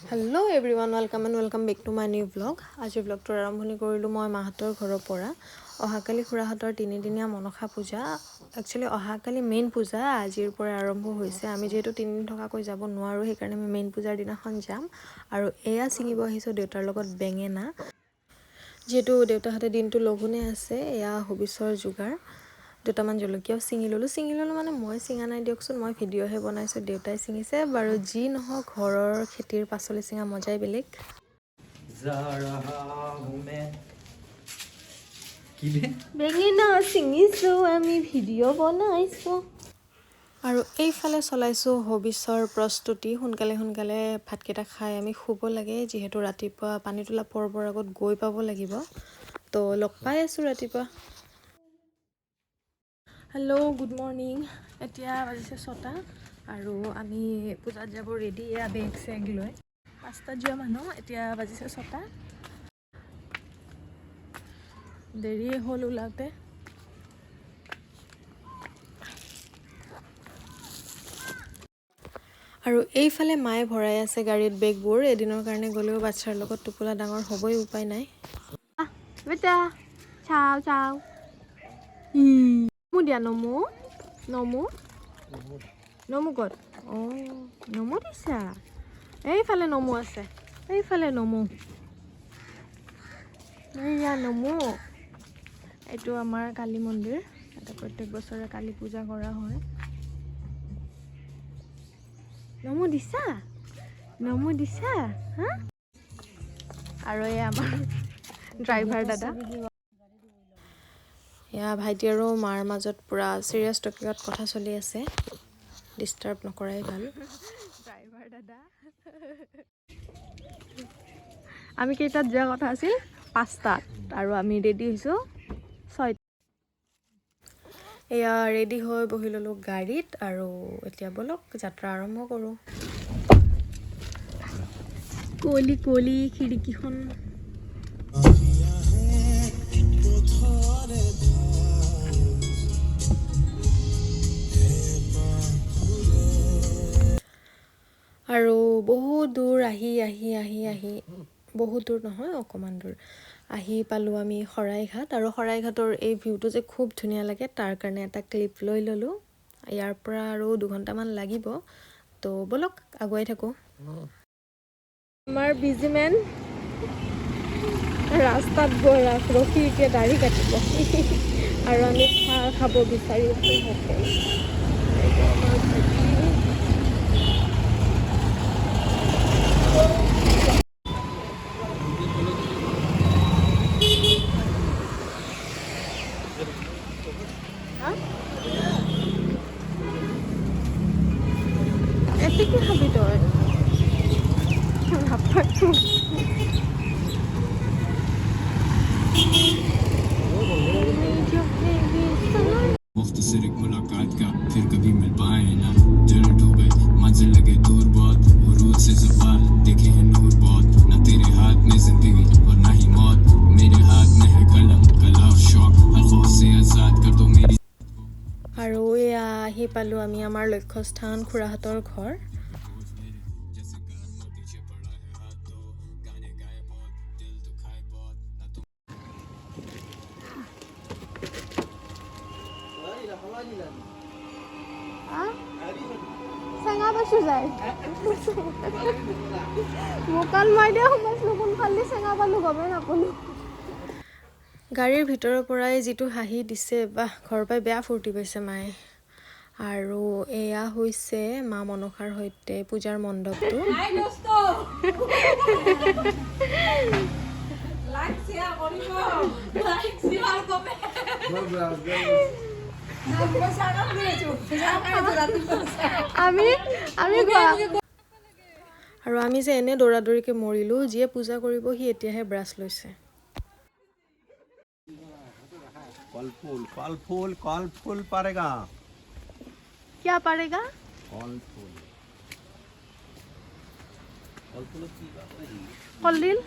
Hello' everyone welcome back to my new blog. আজিৰ ব্লগটোৰ আৰম্ভণি কৰিলোঁ মই মাহঁতৰ ঘৰৰ পৰা। অহাকালি খুৰাহঁতৰ তিনিদিনীয়া মনসা পূজা, একচুৱেলি অহাকালি মেইন পূজা আজিৰ পৰা আৰম্ভ হৈছে। আমি যিহেতু 3 দিন থকাকৈ যাব নোৱাৰোঁ, সেইকাৰণে আমি মেইন পূজাৰ দিনাখন যাম। আৰু এয়া ছিঙিব আহিছোঁ দেউতাৰ লগত বেঙেনা, যিহেতু দেউতাহঁতে দিনটো লঘোণে আছে। এয়া হবিচৰ যোগাৰ, দুটামান জলকীয়াও ছিঙি ল'লোঁ মানে মই ছিঙা নাই দিয়কচোন, মই ভিডিঅ'হে বনাইছোঁ, দেউতাই ছিঙিছে বাৰু। যি নহওক ঘৰৰ খেতিৰ পাচলি ছিঙা মজাই বেলেগ। বেঙেনা ছিঙিছোঁ, আমি ভিডিঅ' বনাইছোঁ। আৰু এইফালে চলাইছোঁ হবিচৰ প্ৰস্তুতি। সোনকালে ভাতকেইটা খাই আমি শুব লাগে, যিহেতু ৰাতিপুৱা পানী তোলা পৰ্বৰ আগত গৈ পাব লাগিব। তো লগ পাই আছোঁ ৰাতিপুৱা। Hello' good morning. এতিয়া বাজিছে 6টা আৰু আমি পূজাত যাব ৰেডি। এয়া বেগ চেগ লৈ 5টাত যোৱা মানুহ, এতিয়া বাজিছে 6টা। দেৰিয়ে হ'ল ওলাওঁতে। আৰু এইফালে মায়ে ভৰাই আছে গাড়ীত বেগবোৰ। এদিনৰ কাৰণে গ'লেও বাচ্ছাৰ লগত টোপোলা ডাঙৰ হ'বই, উপায় নাই। বেটা চাও চাও নমু দিয়া, নমু ক'ত? অঁ নমু দিছা। এইফালে নমু আছে, এইফালে নমু, এইয়া নমু। এইটো আমাৰ কালী মন্দিৰ, ইয়াতে প্ৰত্যেক বছৰে কালী পূজা কৰা হয়। নমু দিছা হা? আৰু এই আমাৰ ড্ৰাইভাৰ দাদা। এয়া ভাইটি আৰু মাৰ মাজত পুৰা চিৰিয়াছ টপিকত কথা চলি আছে, ডিষ্টাৰ্ব নকৰাই ভাল। ড্ৰাইভাৰ দাদা। আমি কেইটাত যোৱা কথা আছিল? 5টাত, আৰু আমি ৰেডি হৈছোঁ 6টাত। এয়া ৰেডি হৈ বহি ল'লোঁ গাড়ীত, আৰু এতিয়া ব'লক যাত্ৰা আৰম্ভ কৰোঁ। কুঁৱলী খিৰিকীখন। আৰু বহুত দূৰ আহি বহুত দূৰ নহয়, অকণমান দূৰ আহি পালোঁ আমি শৰাইঘাট। আৰু শৰাইঘাটৰ এই ভিউটো যে খুব ধুনীয়া লাগে, তাৰ কাৰণে এটা ক্লিপ লৈ ল'লোঁ। ইয়াৰ পৰা আৰু 2 ঘণ্টামান লাগিব, তো ব'লক আগুৱাই থাকোঁ। আমাৰ বিজিমেন ৰাস্তাত গৈ ৰখি এতিয়া দাঢ়ি কাটিব আৰু আমি চাহ খাব বিচাৰি আছোঁ হোটেল। এইটো আমাৰ ভাইটি। এতে কি খাবি তই? मुख्तसर एक मुलाकात का फिर कभी मिल पाए ना, दिल डूबे मंजिल लगे दूर बहुत, उरूज से ज़वाल देखे हैं नूर बहुत, ना तेरे हाथ में जिंदगी और ना ही मौत, मेरे हाथ में है कलम कला और शौक, हर खौफ से आज़ाद कर दो मेरी। আৰু এয়া আহি পালোঁ আমি আমাৰ লক্ষ্যস্থান খুৰাহঁতৰ ঘৰ। চেঙা পাইছো যায় মোকাল মাই দিয়া সোমাইছিলোঁ, কোনফালে চেঙা পালোঁ গমেই নাপালোঁ। গাড়ীৰ ভিতৰৰ পৰাই যিটো হাঁহি দিছে, বাহ, ঘৰৰ পৰাই বেয়া ফূৰ্তি পাইছে মায়ে। আৰু এয়া হৈছে মা মনসাৰ সৈতে পূজাৰ মণ্ডপটো। আৰু আমি যে এনে দৌৰাদৌৰিকৈ মৰিলোঁ, যিয়ে পূজা কৰিব সি এতিয়াহে ব্ৰাছ লৈছে। कल फूल पारेगा। क्या पारेगा? कल फूल কলডিল।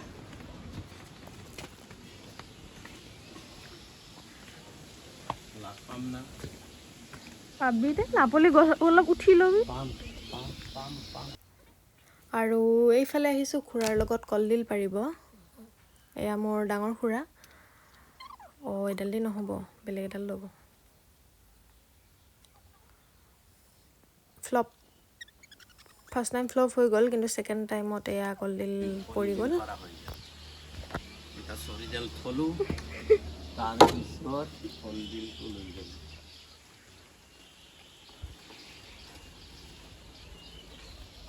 পাবি দে, নাপলি গছ অলপ উঠি ল'বি। আৰু এইফালে আহিছোঁ খুৰাৰ লগত কলডিল পাৰিব। এয়া মোৰ ডাঙৰ খুৰা। এডাল দি নহ'ব, বেলেগ এডাল ল'ব। ফ্লপ, ফাৰ্ষ্ট টাইম ফ্লপ হৈ গ'ল, কিন্তু ছেকেণ্ড টাইমত এয়া কলডিল পৰি গ'ল। এটা সৰিডাল থলো তাৰপিছত কলডিলটো লৈ গ'লো।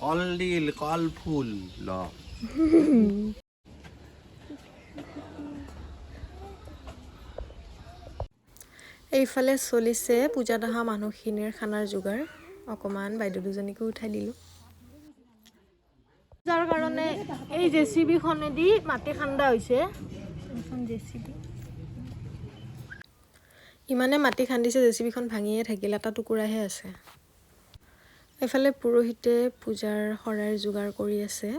কলডিল কলফুল ল এইফালে চলিছে পূজাত অহা মানুহখিনিৰ খানাৰ যোগাৰ। অকণমান বাইদেউ দুজনীকো উঠাই দিলোঁ। যাৰ কাৰণে এই জেচিবিখনেদি মাটি খান্দা হৈছে। এইখন জেচিবি ইমানে মাটি খান্দিছে, জেচিবিখন ভাঙিয়ে থাকিল, এটা টুকুৰাহে আছে। এইফালে পুৰোহিতে পূজাৰ শৰাইৰ যোগাৰ কৰি আছে।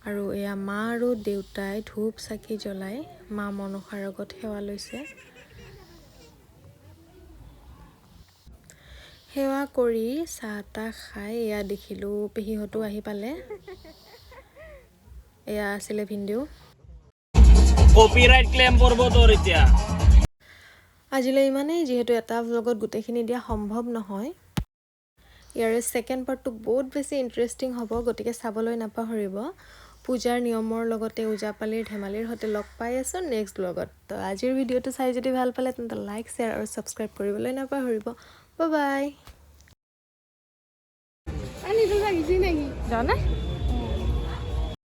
আৰু এয়া মা আৰু দেউতাই ধূপ চাকি জ্বলাই মা মনসাৰ আগত সেৱা লৈছে। সেৱা কৰি চাহ তাহ খাই এয়া দেখিলোঁ পেহীহঁতো আহি পালে। এয়া আছিলে ভিডিঅ'। কপিৰাইট ক্লেম কৰিব তোৰ এতিয়া। আজিলৈ ইমানেই, যিহেতু এটা ভ্লগত গোটেইখিনি দিয়া সম্ভৱ নহয়। ইয়াৰে ছেকেণ্ড পাৰ্টটো বহুত বেছি ইণ্টাৰেষ্টিং হ'ব, গতিকে চাবলৈ নাপাহৰিব। পূজাৰ নিয়মৰ লগতে ওজাপালিৰ ধেমালিৰ সৈতে লগ পাই আছোঁ নেক্সট ব্লগত। তো আজিৰ ভিডিঅ'টো চাই যদি ভাল পালে তেন্তে লাইক, শ্বেয়াৰ আৰু ছাবস্ক্ৰাইব কৰিবলৈ নাপাহৰিব। Bye bye. জানে